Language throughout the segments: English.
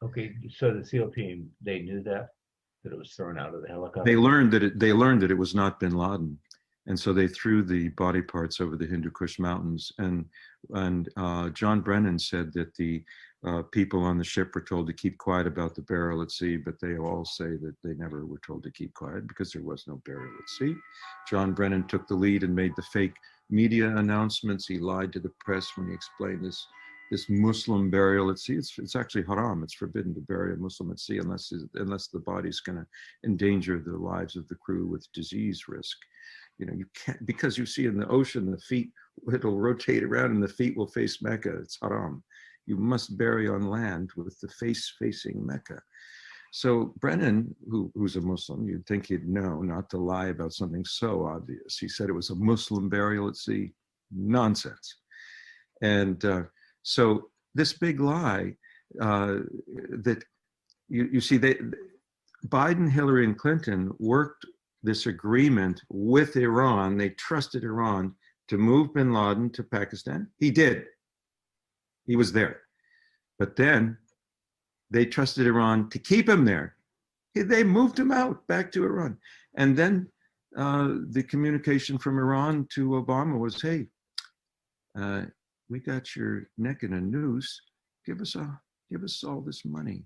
Okay, so the SEAL team, they knew that it was thrown out of the They helicopter? learned that it was not bin Laden, and so they threw the body parts over the Hindu Kush mountains. And John Brennan said that the people on the ship were told to keep quiet about the burial at sea, but they all say that they never were told to keep quiet because there was no burial at sea. John Brennan took the lead and made the fake media announcements. He lied to the press when he explained this Muslim burial at sea. It's actually haram. It's forbidden to bury a Muslim at sea unless the body's going to endanger the lives of the crew with disease risk. You know, you can't, because you see in the ocean, the feet, it'll rotate around and the feet will face Mecca. It's haram. You must bury on land with the face facing Mecca. So Brennan, who's a Muslim, you'd think he'd know not to lie about something so obvious. He said it was a Muslim burial at sea. Nonsense. And so this big lie that you see, Biden, Hillary, and Clinton worked this agreement with Iran. They trusted Iran to move bin Laden to Pakistan. He did. He was there. But then they trusted Iran to keep him there. They moved him out back to Iran. And then the communication from Iran to Obama was, hey, we got your neck in a noose. Give us all this money.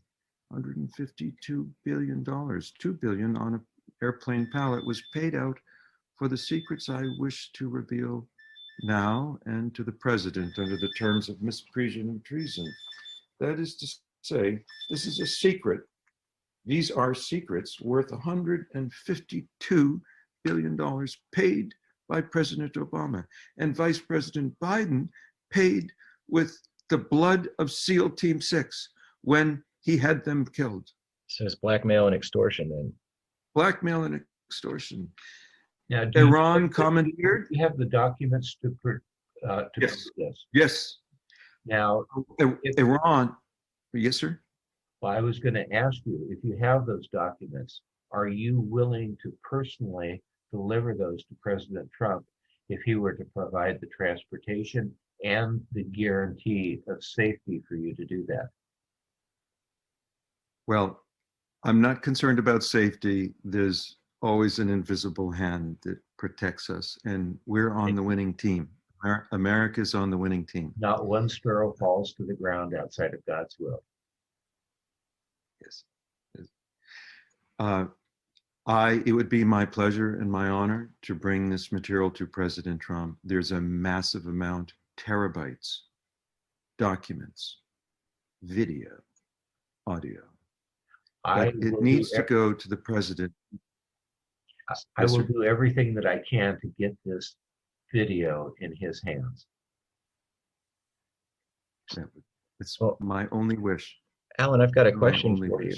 $152 billion, $2 billion on an airplane pallet was paid out for the secrets I wish to reveal now and to the president under the terms of misprision and treason. That is to say, this is a secret. These are secrets worth $152 billion paid by President Obama. And Vice President Biden paid with the blood of SEAL Team 6 when he had them killed. So it's blackmail and extortion then. Blackmail and extortion. Now, Iran commandeered. You have the documents to Yes. prove this. Yes. Now, Iran. Yes, sir. well, I was going to ask you, if you have those documents, are you willing to personally deliver those to President Trump if he were to provide the transportation and the guarantee of safety for you to do that? Well, I'm not concerned about safety. There's always an invisible hand that protects us, and we're on the winning team. America's on the winning team. Not one sparrow falls to the ground outside of God's will. Yes. It would be my pleasure and my honor to bring this material to President Trump. There's a massive amount, terabytes, documents, video, audio. But it needs to go to the president. I will do everything that I can to get this video in his hands. It's my only wish. Alan, I've got a question for you.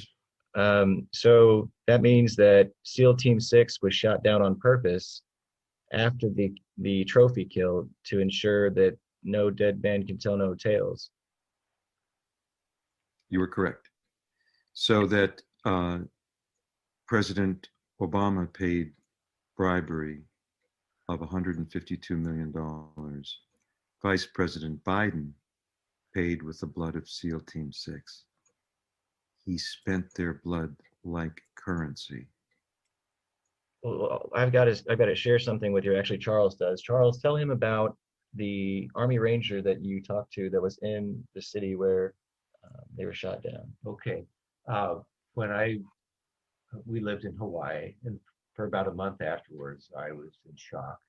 So that means that SEAL Team 6 was shot down on purpose after the trophy kill to ensure that no dead man can tell no tales. You were correct. So that President Obama paid bribery of $152 million. Vice President Biden paid with the blood of SEAL Team 6. He spent their blood like currency. Well, I've got to share something with you. Actually, Charles does. Charles, tell him about the Army Ranger that you talked to that was in the city where they were shot down. Okay. We lived in Hawaii, and for about a month afterwards, I was in shock.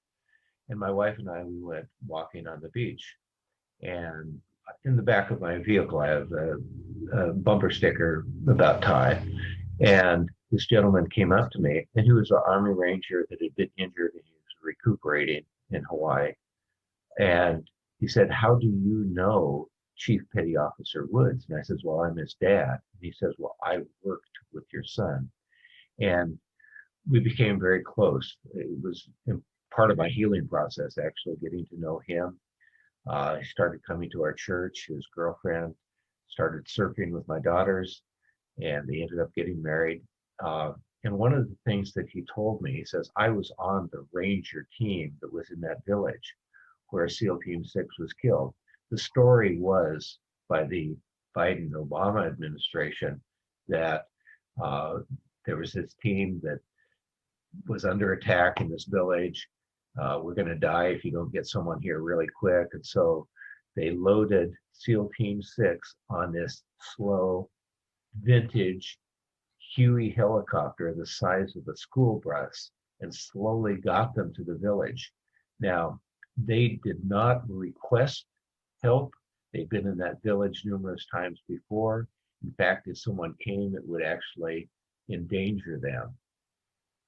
And my wife and I, we went walking on the beach. And in the back of my vehicle, I have a bumper sticker about Ty. And this gentleman came up to me, and he was an Army Ranger that had been injured and he was recuperating in Hawaii. And he said, "How do you know Chief Petty Officer Woods?" And I says, "Well, I'm his dad." And he says, "Well, I worked with your son." And we became very close. It was part of my healing process, actually, getting to know him. He started coming to our church. His girlfriend started surfing with my daughters, and they ended up getting married. And one of the things that he told me, he says, "I was on the Ranger team that was in that village where SEAL Team 6 was killed." The story was by the Biden Obama administration that there was this team that was under attack in this village. We're going to die if you don't get someone here really quick. And so they loaded SEAL Team 6 on this slow, vintage Huey helicopter the size of a school bus and slowly got them to the village. Now, they did not request help. They've been in that village numerous times before. In fact, if someone came, it would actually endanger them.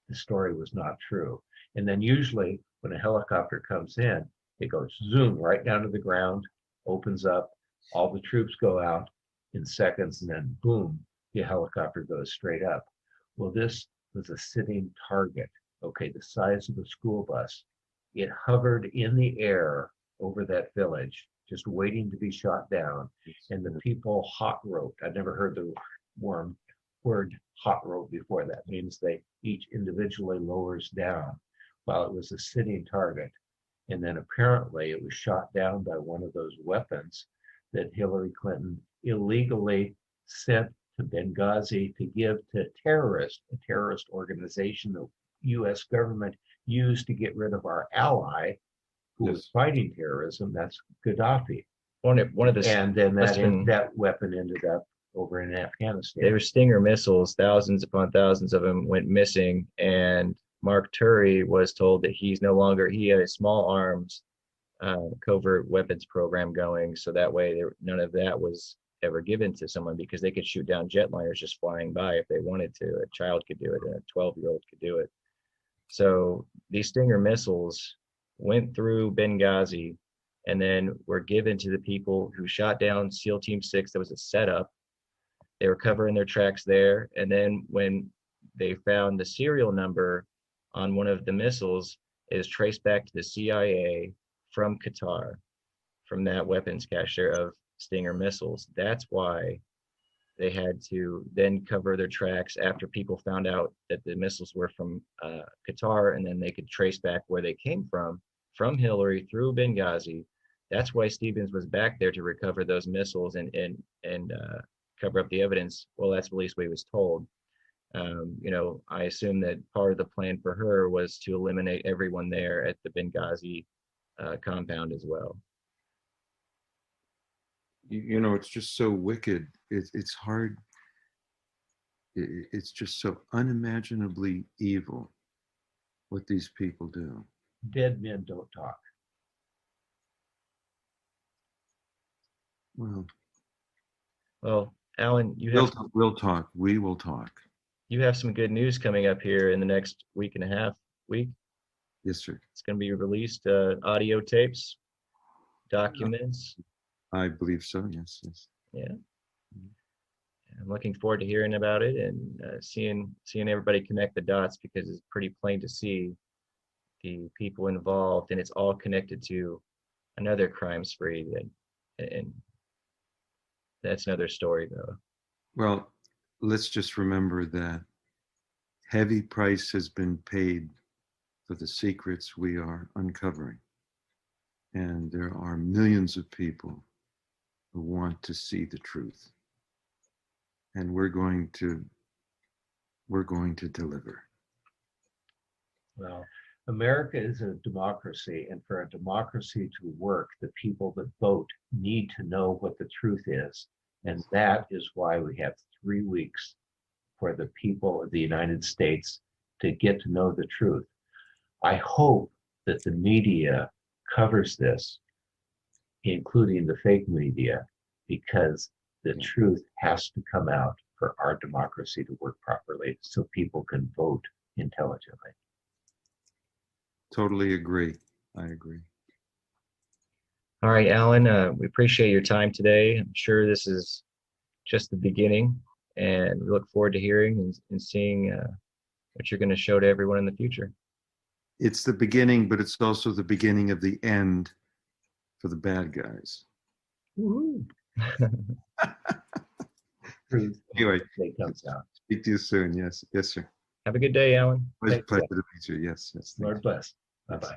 The story was not true. And then usually when a helicopter comes in, it goes zoom right down to the ground, opens up, all the troops go out in seconds, and then boom, the helicopter goes straight up. Well, this was a sitting target, okay, the size of a school bus. It hovered in the air over that village, just waiting to be shot down. And the people hot roped. I'd never heard the word hot rope before. That means they each individually lowers down while it was a sitting target. And then apparently it was shot down by one of those weapons that Hillary Clinton illegally sent to Benghazi to give to terrorists, a terrorist organization the US government used to get rid of our ally who was fighting terrorism. That's Gaddafi. One of the And then that weapon ended up over in Afghanistan. They were Stinger missiles, thousands upon thousands of them went missing, and Mark Turry was told that he had a small arms covert weapons program going, so that way none of that was ever given to someone, because they could shoot down jetliners just flying by if they wanted to. A child could do it, and a 12-year-old could do it. So these Stinger missiles went through Benghazi and then were given to the people who shot down SEAL Team 6. That was a setup. They were covering their tracks there. And then when they found the serial number on one of the missiles, it is traced back to the CIA from Qatar, from that weapons cache of Stinger missiles. That's why they had to then cover their tracks after people found out that the missiles were from Qatar, and then they could trace back where they came from Hillary through Benghazi. That's why Stevens was back there to recover those missiles and cover up the evidence. Well, that's at least what he was told. I assume that part of the plan for her was to eliminate everyone there at the Benghazi compound as well. It's just so wicked. It's hard. It's just so unimaginably evil what these people do. Dead men don't talk. Well, Alan, we'll talk. We will talk. You have some good news coming up here in the next week and a half. Yes, sir. It's going to be released, audio tapes, documents. I believe so. Yes. Yeah. I'm looking forward to hearing about it and seeing everybody connect the dots, because it's pretty plain to see the people involved, and it's all connected to another crime spree. And that's another story, though. Well, let's just remember that heavy price has been paid for the secrets we are uncovering. And there are millions of people who want to see the truth. And we're going to deliver. Well, America is a democracy, and for a democracy to work, the people that vote need to know what the truth is. And that is why we have 3 weeks for the people of the United States to get to know the truth. I hope that the media covers this, including the fake media, because the truth has to come out for our democracy to work properly so people can vote intelligently. Totally agree. I agree. All right, Alan, we appreciate your time today. I'm sure this is just the beginning, and we look forward to hearing and seeing what you're going to show to everyone in the future. It's the beginning, but it's also the beginning of the end for the bad guys. Woo-hoo. Anyway, it comes out. Speak to you soon. Yes, sir. Have a good day, Alan. It was a pleasure to meet you. Yes. Lord bless. Bye-bye.